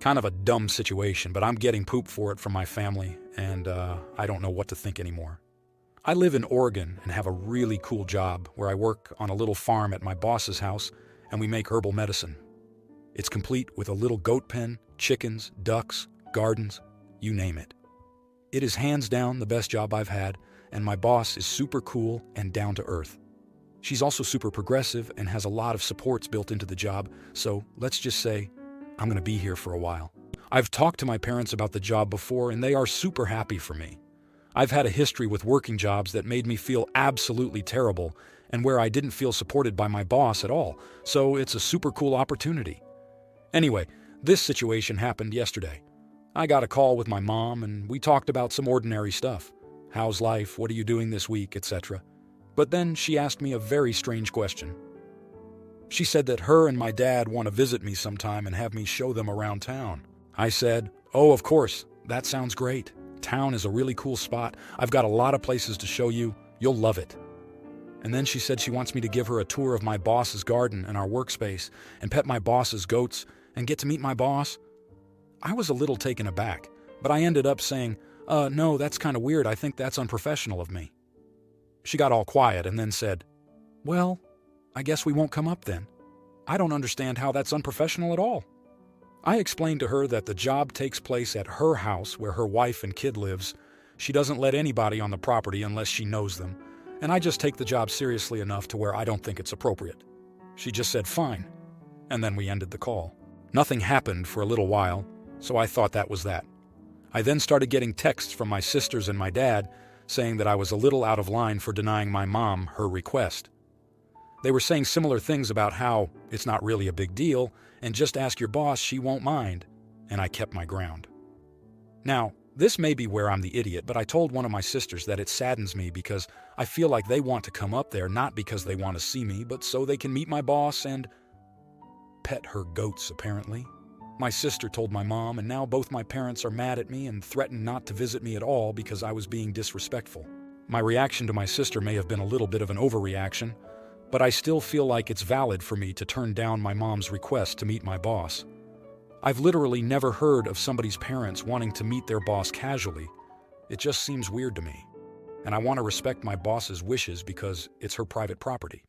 Kind of a dumb situation, but I'm getting poop for it from my family, and I don't know what to think anymore. I live in Oregon and have a really cool job where I work on a little farm at my boss's house, and we make herbal medicine. It's complete with a little goat pen, chickens, ducks, gardens, you name it. It is hands down the best job I've had, and my boss is super cool and down to earth. She's also super progressive and has a lot of supports built into the job, so let's just say I'm going to be here for a while. I've talked to my parents about the job before, and they are super happy for me. I've had a history with working jobs that made me feel absolutely terrible and where I didn't feel supported by my boss at all, so it's a super cool opportunity. Anyway, this situation happened yesterday. I got a call with my mom, and we talked about some ordinary stuff. How's life? What are you doing this week? Etc. But then she asked me a very strange question. She said that her and my dad want to visit me sometime and have me show them around town. I said, "Oh, of course, that sounds great. Town is a really cool spot. I've got a lot of places to show you. You'll love it." And then she said she wants me to give her a tour of my boss's garden and our workspace and pet my boss's goats and get to meet my boss. I was a little taken aback, but I ended up saying, no, that's kind of weird. I think that's unprofessional of me." She got all quiet and then said, "Well, I guess we won't come up then. I don't understand how that's unprofessional at all." I explained to her that the job takes place at her house where her wife and kid lives. She doesn't let anybody on the property unless she knows them, and I just take the job seriously enough to where I don't think it's appropriate. She just said fine, and then we ended the call. Nothing happened for a little while, so I thought that was that. I then started getting texts from my sisters and my dad saying that I was a little out of line for denying my mom her request. They were saying similar things about how it's not really a big deal and just ask your boss, she won't mind, and I kept my ground. Now, this may be where I'm the idiot, but I told one of my sisters that it saddens me because I feel like they want to come up there not because they want to see me, but so they can meet my boss and pet her goats, apparently. My sister told my mom, and now both my parents are mad at me and threatened not to visit me at all because I was being disrespectful. My reaction to my sister may have been a little bit of an overreaction, but I still feel like it's valid for me to turn down my mom's request to meet my boss. I've literally never heard of somebody's parents wanting to meet their boss casually. It just seems weird to me, and I want to respect my boss's wishes because it's her private property.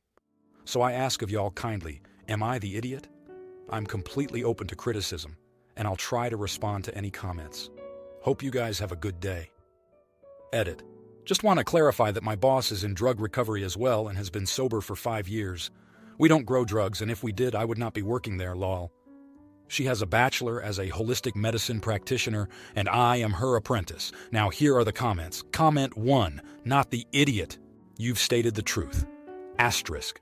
So I ask of y'all kindly, am I the idiot? I'm completely open to criticism, and I'll try to respond to any comments. Hope you guys have a good day. Edit. Just want to clarify that my boss is in drug recovery as well and has been sober for 5 years. We don't grow drugs, and if we did, I would not be working there, lol. She has a bachelor as a holistic medicine practitioner, and I am her apprentice. Now here are the comments. Comment 1, not the idiot. You've stated the truth. Asterisk.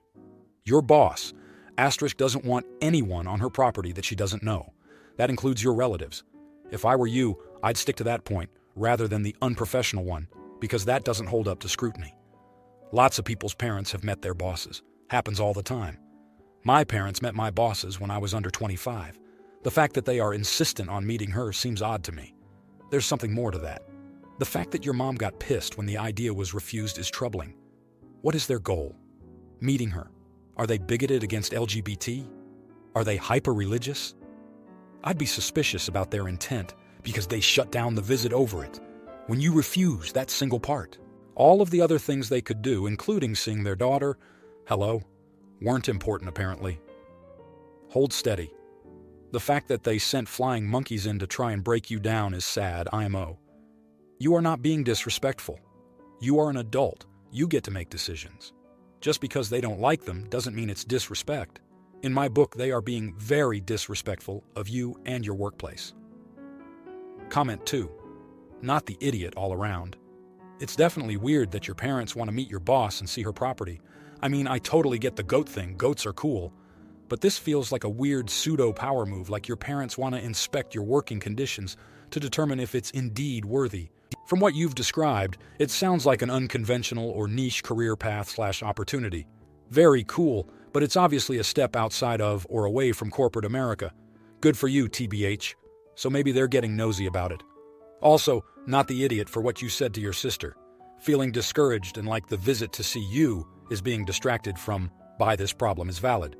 Your boss, asterisk, doesn't want anyone on her property that she doesn't know. That includes your relatives. If I were you, I'd stick to that point rather than the unprofessional one, because that doesn't hold up to scrutiny. Lots of people's parents have met their bosses. Happens all the time. My parents met my bosses when I was under 25. The fact that they are insistent on meeting her seems odd to me. There's something more to that. The fact that your mom got pissed when the idea was refused is troubling. What is their goal? Meeting her. Are they bigoted against LGBT? Are they hyper-religious? I'd be suspicious about their intent because they shut down the visit over it. When you refuse that single part, all of the other things they could do, including seeing their daughter, weren't important apparently. Hold steady. The fact that they sent flying monkeys in to try and break you down is sad, IMO. You are not being disrespectful. You are an adult. You get to make decisions. Just because they don't like them doesn't mean it's disrespect. In my book, they are being very disrespectful of you and your workplace. Comment 2. Not the idiot all around. It's definitely weird that your parents want to meet your boss and see her property. I mean, I totally get the goat thing. Goats are cool. But this feels like a weird pseudo-power move, like your parents want to inspect your working conditions to determine if it's indeed worthy. From what you've described, it sounds like an unconventional or niche career path/opportunity. Very cool, but it's obviously a step outside of or away from corporate America. Good for you, TBH. So maybe they're getting nosy about it. Also, not the idiot for what you said to your sister. Feeling discouraged and like the visit to see you is being distracted from by this problem is valid.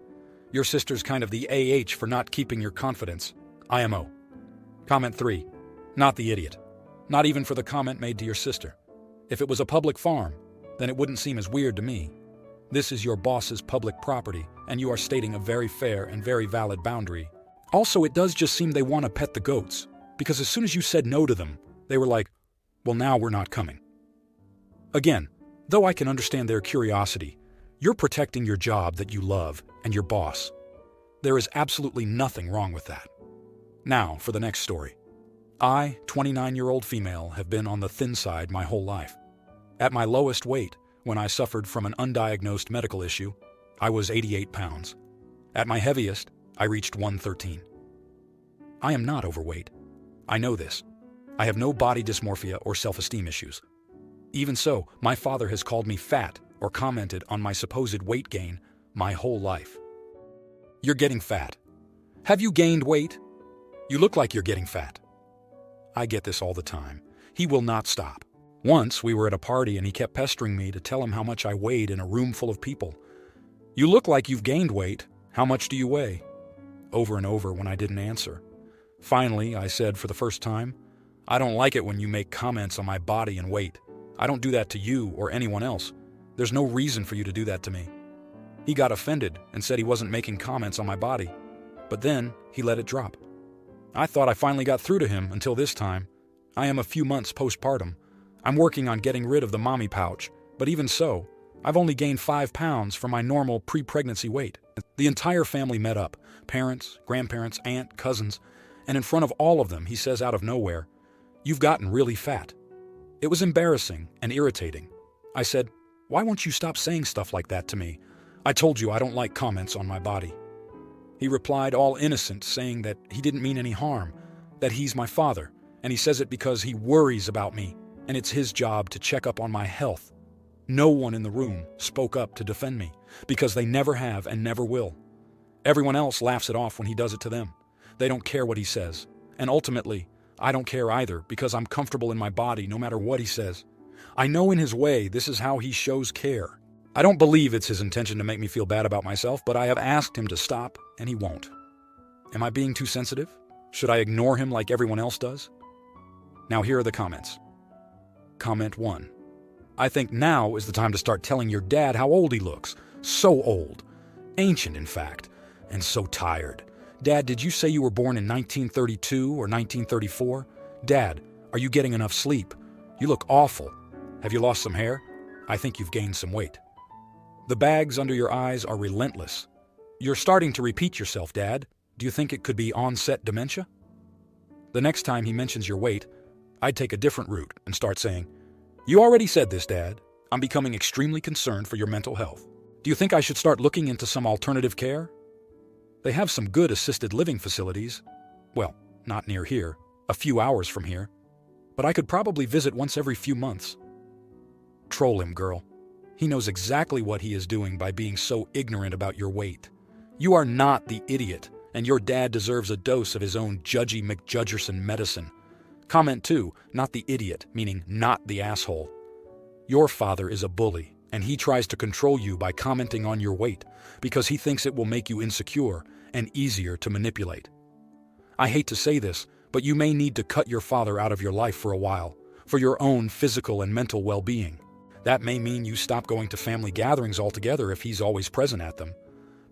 Your sister's kind of the AH for not keeping your confidence. IMO. Comment 3. Not the idiot. Not even for the comment made to your sister. If it was a public farm, then it wouldn't seem as weird to me. This is your boss's public property, and you are stating a very fair and very valid boundary. Also, it does just seem they want to pet the goats, because as soon as you said no to them, they were like, well, now we're not coming. Again, though I can understand their curiosity, you're protecting your job that you love and your boss. There is absolutely nothing wrong with that. Now, for the next story. I, 29-year-old female, have been on the thin side my whole life. At my lowest weight, when I suffered from an undiagnosed medical issue, I was 88 pounds. At my heaviest, I reached 113. I am not overweight. I know this. I have no body dysmorphia or self-esteem issues. Even so, my father has called me fat or commented on my supposed weight gain my whole life. You're getting fat. Have you gained weight? You look like you're getting fat. I get this all the time. He will not stop. Once, we were at a party and he kept pestering me to tell him how much I weighed in a room full of people. You look like you've gained weight. How much do you weigh? Over and over when I didn't answer. Finally, I said for the first time, I don't like it when you make comments on my body and weight. I don't do that to you or anyone else. There's no reason for you to do that to me. He got offended and said he wasn't making comments on my body. But then, he let it drop. I thought I finally got through to him until this time. I am a few months postpartum. I'm working on getting rid of the mommy pouch, but even so, I've only gained 5 pounds from my normal pre-pregnancy weight. The entire family met up, parents, grandparents, aunt, cousins, and in front of all of them, he says out of nowhere, "You've gotten really fat." It was embarrassing and irritating. I said, "Why won't you stop saying stuff like that to me? I told you I don't like comments on my body." He replied all innocent, saying that he didn't mean any harm, that he's my father, and he says it because he worries about me, and it's his job to check up on my health. No one in the room spoke up to defend me, because they never have and never will. Everyone else laughs it off when he does it to them. They don't care what he says, and ultimately, I don't care either because I'm comfortable in my body no matter what he says. I know in his way this is how he shows care. I don't believe it's his intention to make me feel bad about myself, but I have asked him to stop, and he won't. Am I being too sensitive? Should I ignore him like everyone else does? Now here are the comments. Comment 1. I think now is the time to start telling your dad how old he looks. So old. Ancient, in fact. And so tired. Dad, did you say you were born in 1932 or 1934? Dad, are you getting enough sleep? You look awful. Have you lost some hair? I think you've gained some weight. The bags under your eyes are relentless. You're starting to repeat yourself, Dad. Do you think it could be onset dementia? The next time he mentions your weight, I'd take a different route and start saying, "You already said this, Dad. I'm becoming extremely concerned for your mental health. Do you think I should start looking into some alternative care? They have some good assisted living facilities. Well, not near here, a few hours from here. But I could probably visit once every few months." Troll him, girl. He knows exactly what he is doing by being so ignorant about your weight. You are not the idiot, and your dad deserves a dose of his own Judgy McJudgerson medicine. Comment 2, not the idiot, meaning not the asshole. Your father is a bully, and he tries to control you by commenting on your weight because he thinks it will make you insecure and easier to manipulate. I hate to say this, but you may need to cut your father out of your life for a while, for your own physical and mental well-being. That may mean you stop going to family gatherings altogether if he's always present at them.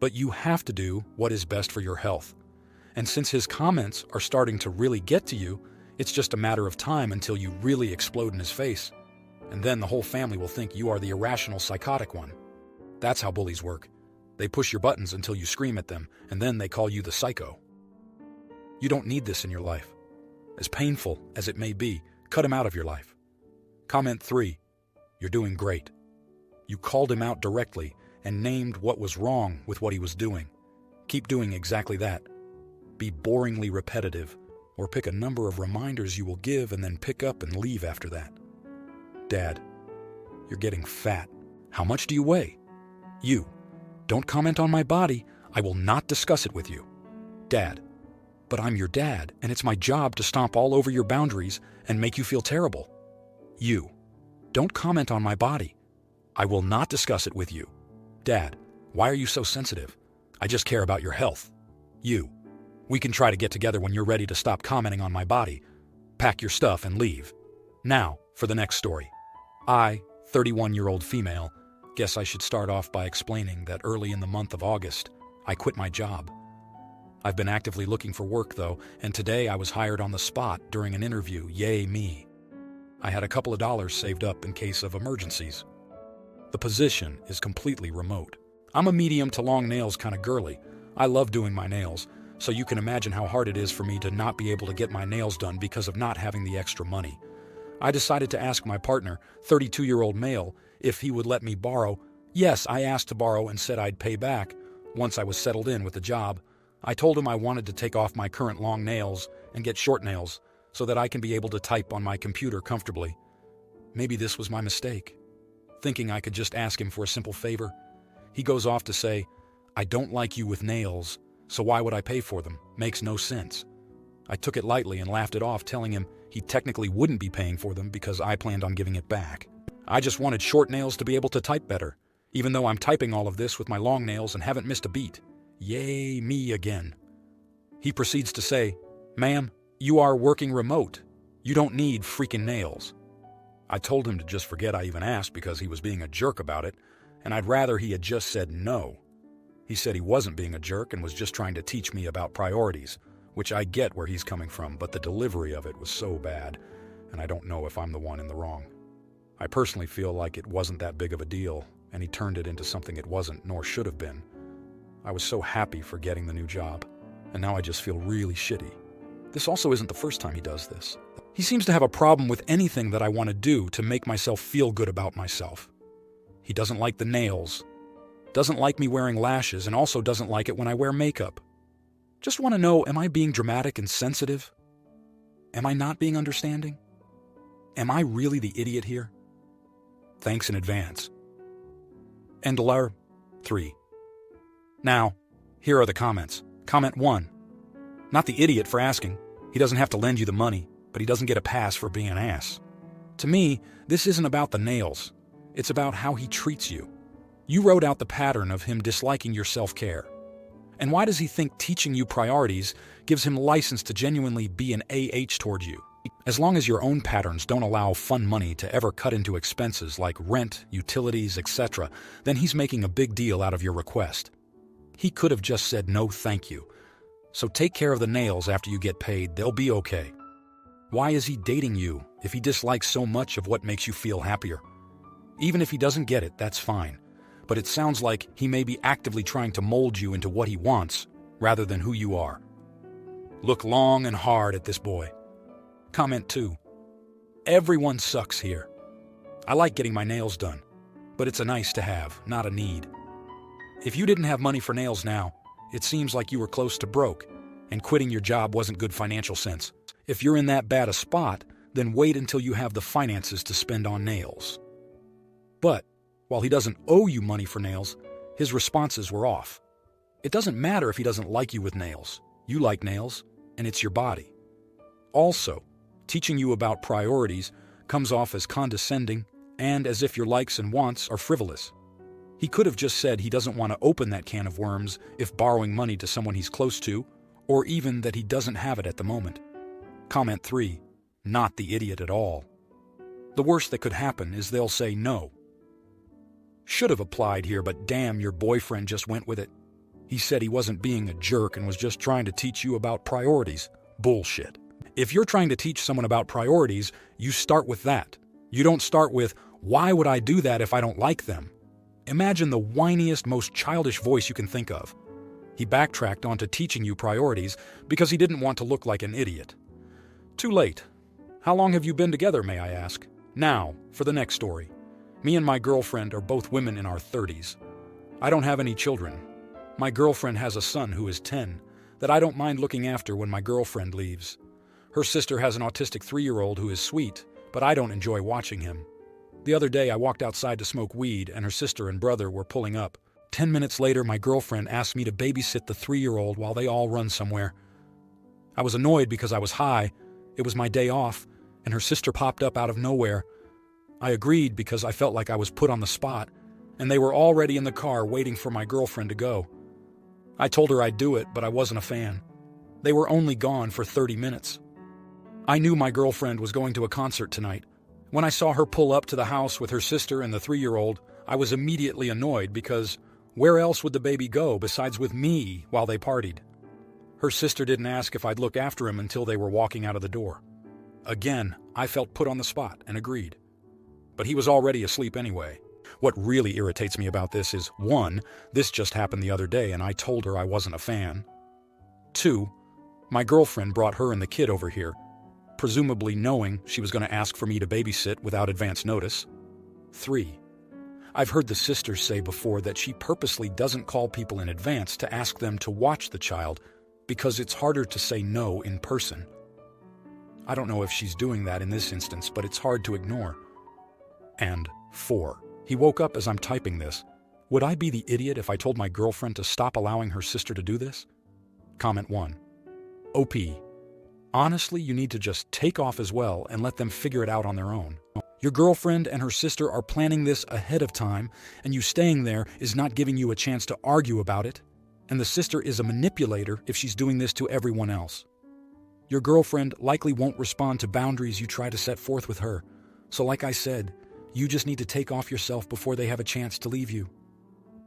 But you have to do what is best for your health. And since his comments are starting to really get to you, it's just a matter of time until you really explode in his face. And then the whole family will think you are the irrational psychotic one. That's how bullies work. They push your buttons until you scream at them, and then they call you the psycho. You don't need this in your life. As painful as it may be, cut him out of your life. Comment 3. You're doing great. You called him out directly and named what was wrong with what he was doing. Keep doing exactly that. Be boringly repetitive, or pick a number of reminders you will give and then pick up and leave after that. Dad, you're getting fat. How much do you weigh? You, don't comment on my body. I will not discuss it with you. Dad, but I'm your dad, and it's my job to stomp all over your boundaries and make you feel terrible. You, don't comment on my body. I will not discuss it with you. Dad, why are you so sensitive? I just care about your health. You, We can try to get together when you're ready to stop commenting on my body. Pack your stuff and leave. Now, for the next story. I, 31-year-old female, guess I should start off by explaining that early in the month of August, I quit my job. I've been actively looking for work, though, and today I was hired on the spot during an interview. Yay me. I had a couple of dollars saved up in case of emergencies. The position is completely remote. I'm a medium to long nails kind of girly. I love doing my nails, so you can imagine how hard it is for me to not be able to get my nails done because of not having the extra money. I decided to ask my partner, 32-year-old male, if he would let me borrow. Yes, I asked to borrow and said I'd pay back once I was settled in with the job. I told him I wanted to take off my current long nails and get short nails so that I can be able to type on my computer comfortably. Maybe this was my mistake, thinking I could just ask him for a simple favor. He goes off to say, I don't like you with nails, so why would I pay for them? Makes no sense. I took it lightly and laughed it off, telling him he technically wouldn't be paying for them because I planned on giving it back. I just wanted short nails to be able to type better, even though I'm typing all of this with my long nails and haven't missed a beat. Yay me again. He proceeds to say, Ma'am, you are working remote. You don't need freaking nails. I told him to just forget I even asked because he was being a jerk about it, and I'd rather he had just said no. He said he wasn't being a jerk and was just trying to teach me about priorities, which I get where he's coming from, but the delivery of it was so bad, and I don't know if I'm the one in the wrong. I personally feel like it wasn't that big of a deal, and he turned it into something it wasn't nor should have been. I was so happy for getting the new job, and now I just feel really shitty. This also isn't the first time he does this. He seems to have a problem with anything that I want to do to make myself feel good about myself. He doesn't like the nails, doesn't like me wearing lashes, and also doesn't like it when I wear makeup. Just want to know, am I being dramatic and sensitive? Am I not being understanding? Am I really the idiot here? Thanks in advance. Endelar 3. Now, here are the comments. Comment 1. Not the idiot for asking. He doesn't have to lend you the money, but he doesn't get a pass for being an ass. To me, this isn't about the nails. It's about how he treats you. You wrote out the pattern of him disliking your self-care. And why does he think teaching you priorities gives him license to genuinely be an AH toward you? As long as your own patterns don't allow fun money to ever cut into expenses like rent, utilities, etc., then he's making a big deal out of your request. He could have just said no thank you. So take care of the nails after you get paid, they'll be okay. Why is he dating you if he dislikes so much of what makes you feel happier? Even if he doesn't get it, that's fine. But it sounds like he may be actively trying to mold you into what he wants, rather than who you are. Look long and hard at this boy. Comment 2. Everyone sucks here. I like getting my nails done, but it's a nice to have, not a need. If you didn't have money for nails now, it seems like you were close to broke, and quitting your job wasn't good financial sense. If you're in that bad a spot, then wait until you have the finances to spend on nails. But while he doesn't owe you money for nails, his responses were off. It doesn't matter if he doesn't like you with nails. You like nails, and it's your body. Also, teaching you about priorities comes off as condescending and as if your likes and wants are frivolous. He could have just said he doesn't want to open that can of worms if borrowing money to someone he's close to, or even that he doesn't have it at the moment. Comment 3. Not the idiot at all. The worst that could happen is they'll say no. Should have applied here, but damn, your boyfriend just went with it. He said he wasn't being a jerk and was just trying to teach you about priorities. Bullshit. If you're trying to teach someone about priorities, you start with that. You don't start with, why would I do that if I don't like them? Imagine the whiniest, most childish voice you can think of. He backtracked onto teaching you priorities because he didn't want to look like an idiot. Too late. How long have you been together, may I ask? Now, for the next story. Me and my girlfriend are both women in our 30s. I don't have any children. My girlfriend has a son who is 10 that I don't mind looking after when my girlfriend leaves. Her sister has an autistic 3-year-old who is sweet, but I don't enjoy watching him. The other day I walked outside to smoke weed and her sister and brother were pulling up. 10 minutes later, my girlfriend asked me to babysit the 3-year-old while they all run somewhere. I was annoyed because I was high. It was my day off, and her sister popped up out of nowhere. I agreed because I felt like I was put on the spot, and they were already in the car waiting for my girlfriend to go. I told her I'd do it, but I wasn't a fan. They were only gone for 30 minutes. I knew my girlfriend was going to a concert tonight. When I saw her pull up to the house with her sister and the 3-year-old, I was immediately annoyed because where else would the baby go besides with me while they partied? Her sister didn't ask if I'd look after him until they were walking out of the door. Again, I felt put on the spot and agreed. But he was already asleep anyway. What really irritates me about this is, 1, this just happened the other day and I told her I wasn't a fan. 2, my girlfriend brought her and the kid over here, presumably knowing she was going to ask for me to babysit without advance notice. 3, I've heard the sisters say before that she purposely doesn't call people in advance to ask them to watch the child because it's harder to say no in person. I don't know if she's doing that in this instance, but it's hard to ignore. And 4, he woke up as I'm typing this. Would I be the idiot if I told my girlfriend to stop allowing her sister to do this? Comment 1. OP. Honestly, you need to just take off as well and let them figure it out on their own. Your girlfriend and her sister are planning this ahead of time, and you staying there is not giving you a chance to argue about it, and the sister is a manipulator if she's doing this to everyone else. Your girlfriend likely won't respond to boundaries you try to set forth with her, so like I said, you just need to take off yourself before they have a chance to leave you.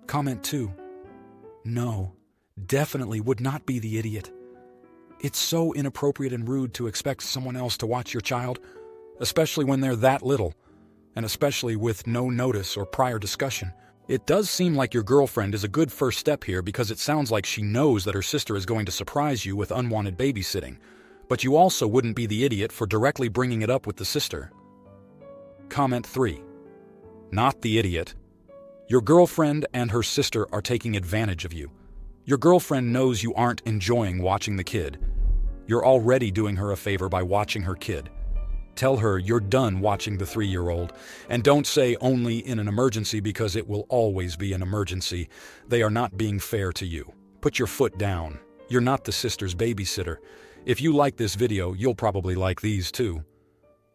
Comment 2. No, definitely would not be the idiot. It's so inappropriate and rude to expect someone else to watch your child, especially when they're that little, and especially with no notice or prior discussion. It does seem like your girlfriend is a good first step here because it sounds like she knows that her sister is going to surprise you with unwanted babysitting, but you also wouldn't be the idiot for directly bringing it up with the sister. Comment 3. Not the idiot. Your girlfriend and her sister are taking advantage of you. Your girlfriend knows you aren't enjoying watching the kid. You're already doing her a favor by watching her kid. Tell her you're done watching the 3-year-old, and don't say only in an emergency because it will always be an emergency. They are not being fair to you. Put your foot down. You're not the sister's babysitter. If you like this video, you'll probably like these too.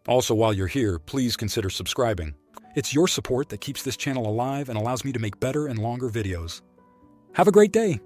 Also, while you're here, please consider subscribing. It's your support that keeps this channel alive and allows me to make better and longer videos. Have a great day!